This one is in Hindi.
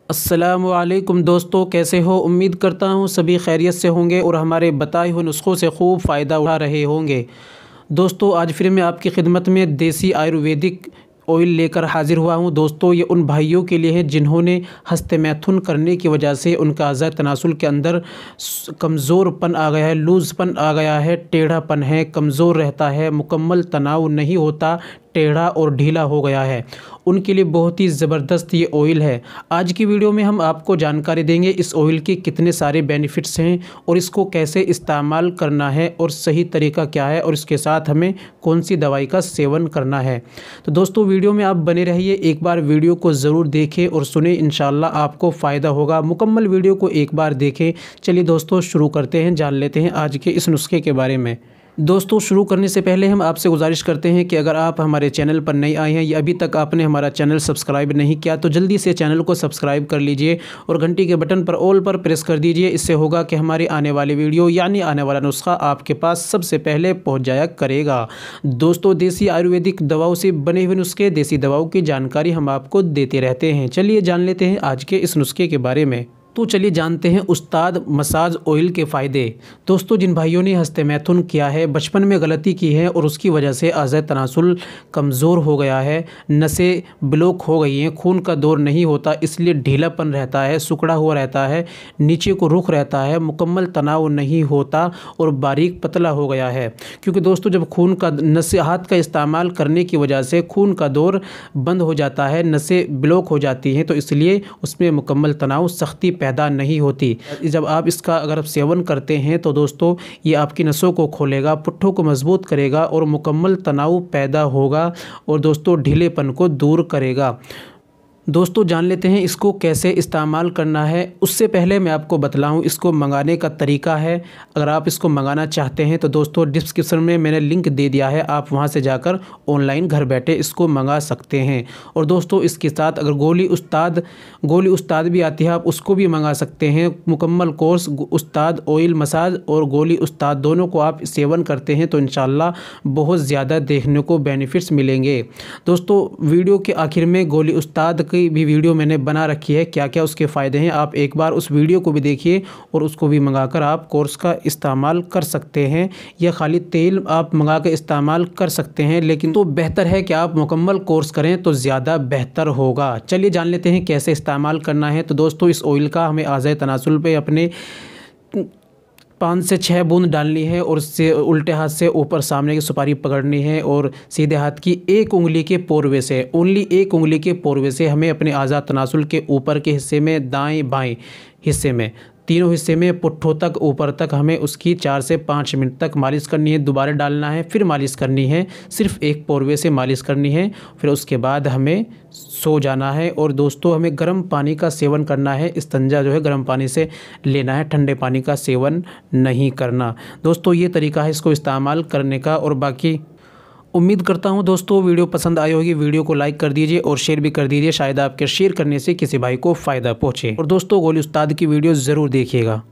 अस्सलामुअलैकुम दोस्तों, कैसे हो? उम्मीद करता हूँ सभी खैरियत से होंगे और हमारे बताए हुए नुस्ख़ों से खूब फ़ायदा उठा रहे होंगे। दोस्तों, आज फिर मैं आपकी खिदमत में देसी आयुर्वेदिक ऑयल लेकर हाज़िर हुआ हूँ। दोस्तों, ये उन भाइयों के लिए है जिन्होंने हस्तमैथुन करने की वजह से उनका अज़ा तनासुल के अंदर कमज़ोरपन आ गया है, लूज़पन आ गया है, टेढ़ापन है, कमज़ोर रहता है, मुकम्मल तनाव नहीं होता, टेढ़ा और ढीला हो गया है। उनके लिए बहुत ही ज़बरदस्त ये ऑयल है। आज की वीडियो में हम आपको जानकारी देंगे इस ऑयल के कितने सारे बेनिफिट्स हैं और इसको कैसे इस्तेमाल करना है और सही तरीका क्या है और इसके साथ हमें कौन सी दवाई का सेवन करना है। तो दोस्तों, वीडियो में आप बने रहिए, एक बार वीडियो को ज़रूर देखें और सुने, इंशाल्लाह आपको फ़ायदा होगा। मुकम्मल वीडियो को एक बार देखें। चलिए दोस्तों, शुरू करते हैं, जान लेते हैं आज के इस नुस्खे के बारे में। दोस्तों, शुरू करने से पहले हम आपसे गुजारिश करते हैं कि अगर आप हमारे चैनल पर नए आए हैं या अभी तक आपने हमारा चैनल सब्सक्राइब नहीं किया तो जल्दी से चैनल को सब्सक्राइब कर लीजिए और घंटी के बटन पर ऑल पर प्रेस कर दीजिए। इससे होगा कि हमारे आने वाले वीडियो यानी आने वाला नुस्खा आपके पास सबसे पहले पहुंच जाया करेगा। दोस्तों, देसी आयुर्वेदिक दवाओं से बने हुए नुस्खे, देसी दवाओं की जानकारी हम आपको देते रहते हैं। चलिए जान लेते हैं आज के इस नुस्खे के बारे में। तो चलिए जानते हैं उस्ताद मसाज ऑयल के फ़ायदे। दोस्तों, जिन भाइयों ने हस्तमैथुन किया है, बचपन में गलती की है और उसकी वजह से अज़ा तनासुल कमज़ोर हो गया है, नसें ब्लॉक हो गई हैं, खून का दौर नहीं होता, इसलिए ढीलापन रहता है, सिकुड़ा हुआ रहता है, नीचे को रुख रहता है, मुकम्मल तनाव नहीं होता और बारीक पतला हो गया है। क्योंकि दोस्तों, जब खून का नसें हाथ का इस्तेमाल करने की वजह से खून का दौर बंद हो जाता है, नसें ब्लॉक हो जाती हैं, तो इसलिए उसमें मुकम्मल तनाव, सख्ती पैदा नहीं होती। जब आप इसका अगर आप सेवन करते हैं तो दोस्तों, ये आपकी नसों को खोलेगा, पुट्ठों को मजबूत करेगा और मुकम्मल तनाव पैदा होगा और दोस्तों ढीलेपन को दूर करेगा। दोस्तों, जान लेते हैं इसको कैसे इस्तेमाल करना है। उससे पहले मैं आपको बतलाऊं इसको मंगाने का तरीका है। अगर आप इसको मंगाना चाहते हैं तो दोस्तों, डिस्क्रिप्शन में मैंने लिंक दे दिया है, आप वहां से जाकर ऑनलाइन घर बैठे इसको मंगा सकते हैं। और दोस्तों, इसके साथ अगर गोली उस्ताद भी आती है, आप उसको भी मंगा सकते हैं। मुकम्मल कोर्स उस्ताद ऑयल मसाज और गोली उस्ताद दोनों को आप सेवन करते हैं तो इंशाल्लाह बहुत ज़्यादा देखने को बेनिफिट्स मिलेंगे। दोस्तों, वीडियो के आखिर में गोली उस्ताद की भी वीडियो मैंने बना रखी है, क्या क्या उसके फ़ायदे हैं, आप एक बार उस वीडियो को भी देखिए और उसको भी मंगाकर आप कोर्स का इस्तेमाल कर सकते हैं। या खाली तेल आप मंगा कर इस्तेमाल कर सकते हैं, लेकिन तो बेहतर है कि आप मुकम्मल कोर्स करें तो ज़्यादा बेहतर होगा। चलिए जान लेते हैं कैसे इस्तेमाल करना है। तो दोस्तों, इस ऑयल का हमें आज़ाए तनासुल पे अपने 5 से 6 बूंद डालनी है और उससे उल्टे हाथ से ऊपर सामने की सुपारी पकड़नी है और सीधे हाथ की एक उंगली के पोरवे से, ओनली एक उंगली के पोरवे से हमें अपने आज़ा तनासुल के ऊपर के हिस्से में, दाएं बाएं हिस्से में, तीनों हिस्से में, पुट्ठों तक ऊपर तक हमें उसकी 4 से 5 मिनट तक मालिश करनी है। दोबारा डालना है, फिर मालिश करनी है, सिर्फ एक पोरवे से मालिश करनी है। फिर उसके बाद हमें सो जाना है। और दोस्तों, हमें गर्म पानी का सेवन करना है। इस्तिंजा जो है गर्म पानी से लेना है, ठंडे पानी का सेवन नहीं करना। दोस्तों, ये तरीका है इसको इस्तेमाल करने का। और बाकी उम्मीद करता हूँ दोस्तों वीडियो पसंद आई होगी। वीडियो को लाइक कर दीजिए और शेयर भी कर दीजिए, शायद आपके शेयर करने से किसी भाई को फ़ायदा पहुँचे। और दोस्तों, गोली उस्ताद की वीडियो ज़रूर देखिएगा।